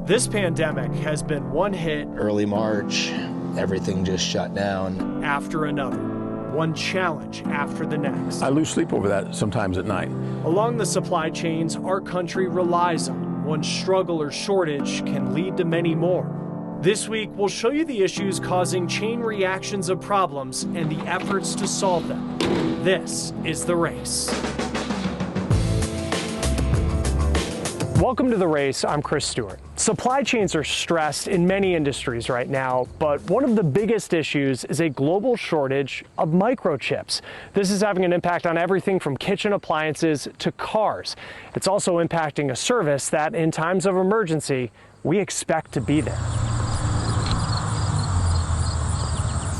This pandemic has been one hit Early March, everything just shut down. after another, one challenge after the next. I lose sleep over that sometimes at night. Along the supply chains our country relies on, one struggle or shortage can lead to many more. This week, we'll show you the issues causing chain reactions of problems and the efforts to solve them. This is The Race. Welcome to The Race. I'm Chris Stewart. Supply chains are stressed in many industries right now, but one of the biggest issues is a global shortage of microchips. This is having an impact on everything from kitchen appliances to cars. It's also impacting a service that, in times of emergency, we expect to be there.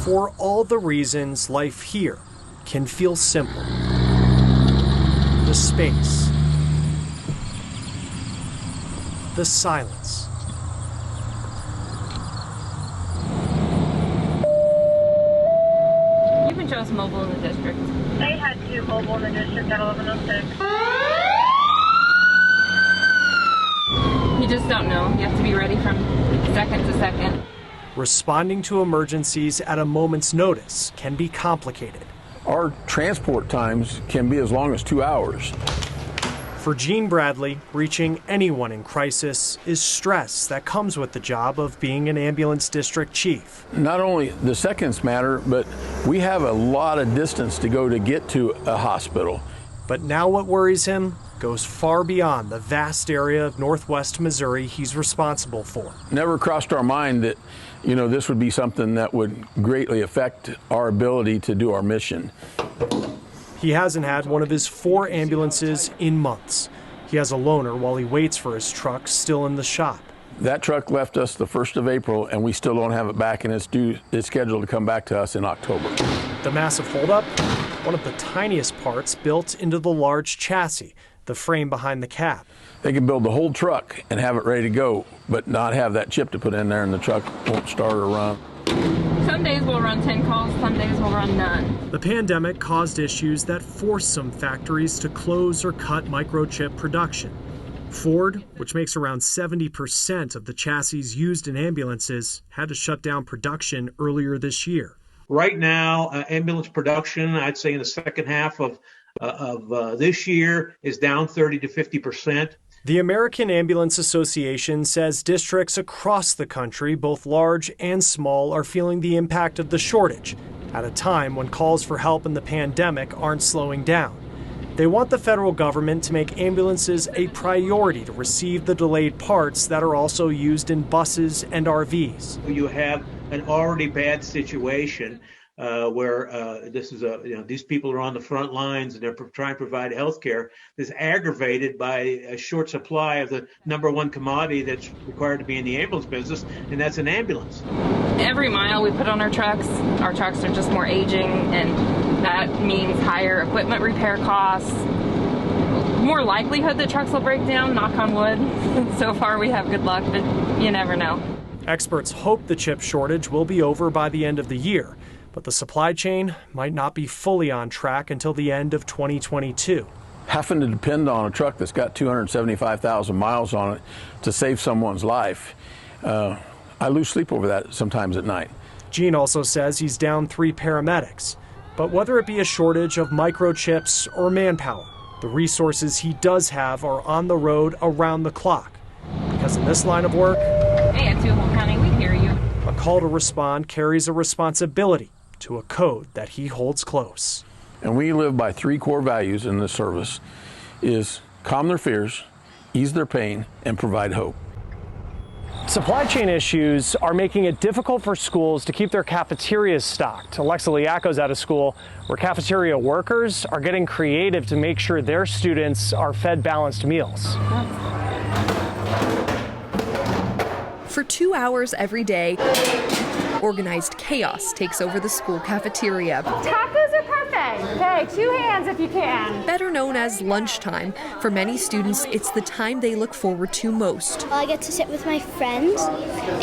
For all the reasons life here can feel simple. The space. The silence. You can show us mobile in the district. They had 2 mobile in the district at 1106. You just don't know. You have to be ready from second to second. Responding to emergencies at a moment's notice can be complicated. Our transport times can be as long as 2 hours. For Gene Bradley, reaching anyone in crisis is stress that comes with the job of being an ambulance district chief. Not only the seconds matter, but we have a lot of distance to go to get to a hospital. But now what worries him goes far beyond the vast area of northwest Missouri he's responsible for. Never crossed our mind that, this would be something that would greatly affect our ability to do our mission. He hasn't had one of his 4 ambulances in months. He has a loaner while he waits for his truck still in the shop. That truck left us the 1st of April, and we still don't have it back, and it's scheduled to come back to us in October. The massive holdup, one of the tiniest parts built into the large chassis, the frame behind the cab. They can build the whole truck and have it ready to go, but not have that chip to put in there, and the truck won't start or run. Some days we'll run 10 calls, some days we'll run none. The pandemic caused issues that forced some factories to close or cut microchip production. Ford, which makes around 70% of the chassis used in ambulances, had to shut down production earlier this year. Right now, ambulance production, I'd say in the second half of this year, is down 30 to 50%. The American Ambulance Association says districts across the country, both large and small, are feeling the impact of the shortage at a time when calls for help in the pandemic aren't slowing down. They want the federal government to make ambulances a priority to receive the delayed parts that are also used in buses and RVs. You have an already bad situation where these people are on the front lines and they're trying to provide health care that's aggravated by a short supply of the number one commodity that's required to be in the ambulance business, and that's an ambulance. Every mile we put on our trucks are just more aging, and that means higher equipment repair costs, more likelihood that trucks will break down, knock on wood. So far we have good luck, but you never know. Experts hope the chip shortage will be over by the end of the year, but the supply chain might not be fully on track until the end of 2022. Having to depend on a truck that's got 275,000 miles on it to save someone's life, I lose sleep over that sometimes at night. Gene also says he's down 3 paramedics, but whether it be a shortage of microchips or manpower, the resources he does have are on the road around the clock. Because in this line of work, Hey, at Tualatin County, we hear you. a call to respond carries a responsibility to a code that he holds close. And we live by 3 core values in this service: is calm their fears, ease their pain, and provide hope. Supply chain issues are making it difficult for schools to keep their cafeterias stocked. Alexa Liaco's at a school where cafeteria workers are getting creative to make sure their students are fed balanced meals. For 2 hours every day, organized chaos takes over the school cafeteria. Tacos are perfect. Hey, 2 hands if you can. Better known as lunchtime, for many students, it's the time they look forward to most. I get to sit with my friends,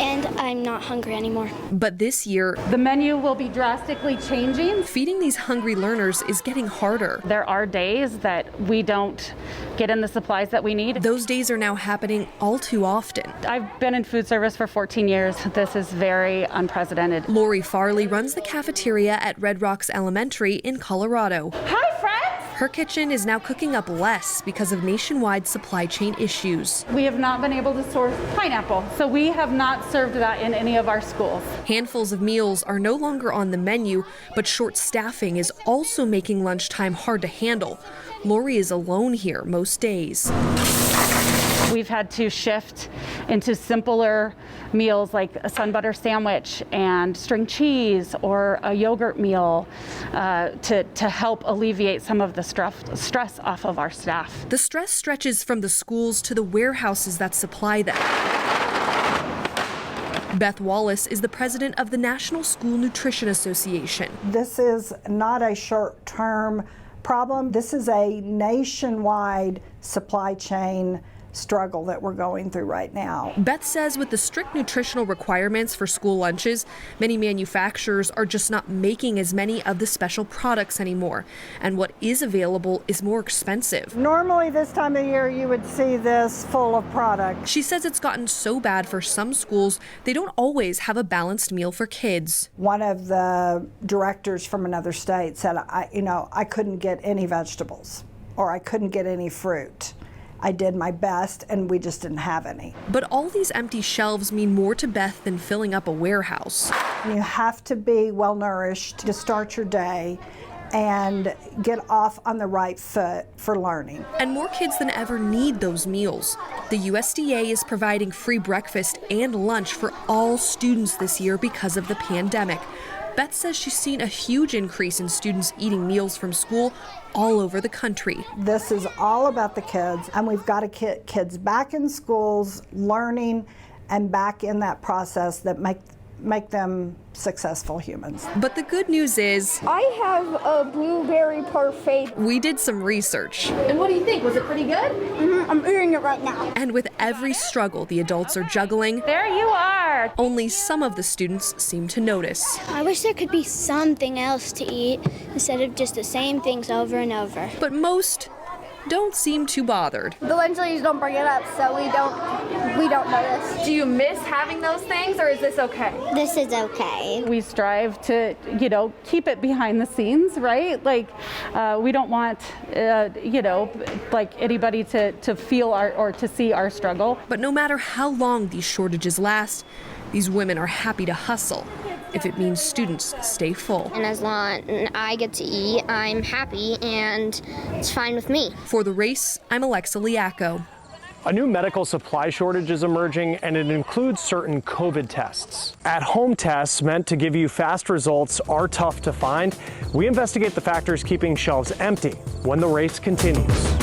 and I'm not hungry anymore. But this year, The menu will be drastically changing. feeding these hungry learners is getting harder. There are days that we don't get in the supplies that we need. Those days are now happening all too often. I've been in food service for 14 years. This is very unprecedented. Lori Farley runs the cafeteria at Red Rocks Elementary in Colorado. Hi, friends. Her kitchen is now cooking up less because of nationwide supply chain issues. We have not been able to source pineapple, so we have not served that in any of our schools. Handfuls of meals are no longer on the menu, but short staffing is also making lunchtime hard to handle. Lori is alone here most days. We've had to shift into simpler meals like a sun butter sandwich and string cheese or a yogurt meal to help alleviate some of the stress off of our staff. The stress stretches from the schools to the warehouses that supply them. Beth Wallace is the president of the National School Nutrition Association. This is not a short-term problem. This is a nationwide supply chain struggle that we're going through right now. Beth says with the strict nutritional requirements for school lunches, many manufacturers are just not making as many of the special products anymore, and what is available is more expensive. Normally this time of year you would see this full of product. She says it's gotten so bad for some schools they don't always have a balanced meal for kids. One of the directors from another state said, I couldn't get any vegetables or I couldn't get any fruit. I did my best and we just didn't have any. But all these empty shelves mean more to Beth than filling up a warehouse. You have to be well nourished to start your day and get off on the right foot for learning. And more kids than ever need those meals. The USDA is providing free breakfast and lunch for all students this year because of the pandemic. Beth says she's seen a huge increase in students eating meals from school all over the country. This is all about the kids, and we've got to get kids back in schools, learning, and back in that process that make them successful humans. But the good news is, I have a blueberry parfait. We did some research. And what do you think? Was it pretty good? I'm eating it right now. And with every struggle the adults are juggling, There you are. only some of the students seem to notice. I wish there could be something else to eat instead of just the same things over and over. But most don't seem too bothered. The lunch ladies don't bring it up, so we don't notice. Do you miss having those things, or is this okay? This is okay. We strive to, keep it behind the scenes, right? Like, we don't want, like anybody to feel or to see our struggle. But no matter how long these shortages last, these women are happy to hustle if it means students stay full. And as long as I get to eat, I'm happy and it's fine with me. For The Race, I'm Alexa Liacco. A new medical supply shortage is emerging, and it includes certain COVID tests. At-home tests meant to give you fast results are tough to find. We investigate the factors keeping shelves empty when The Race continues.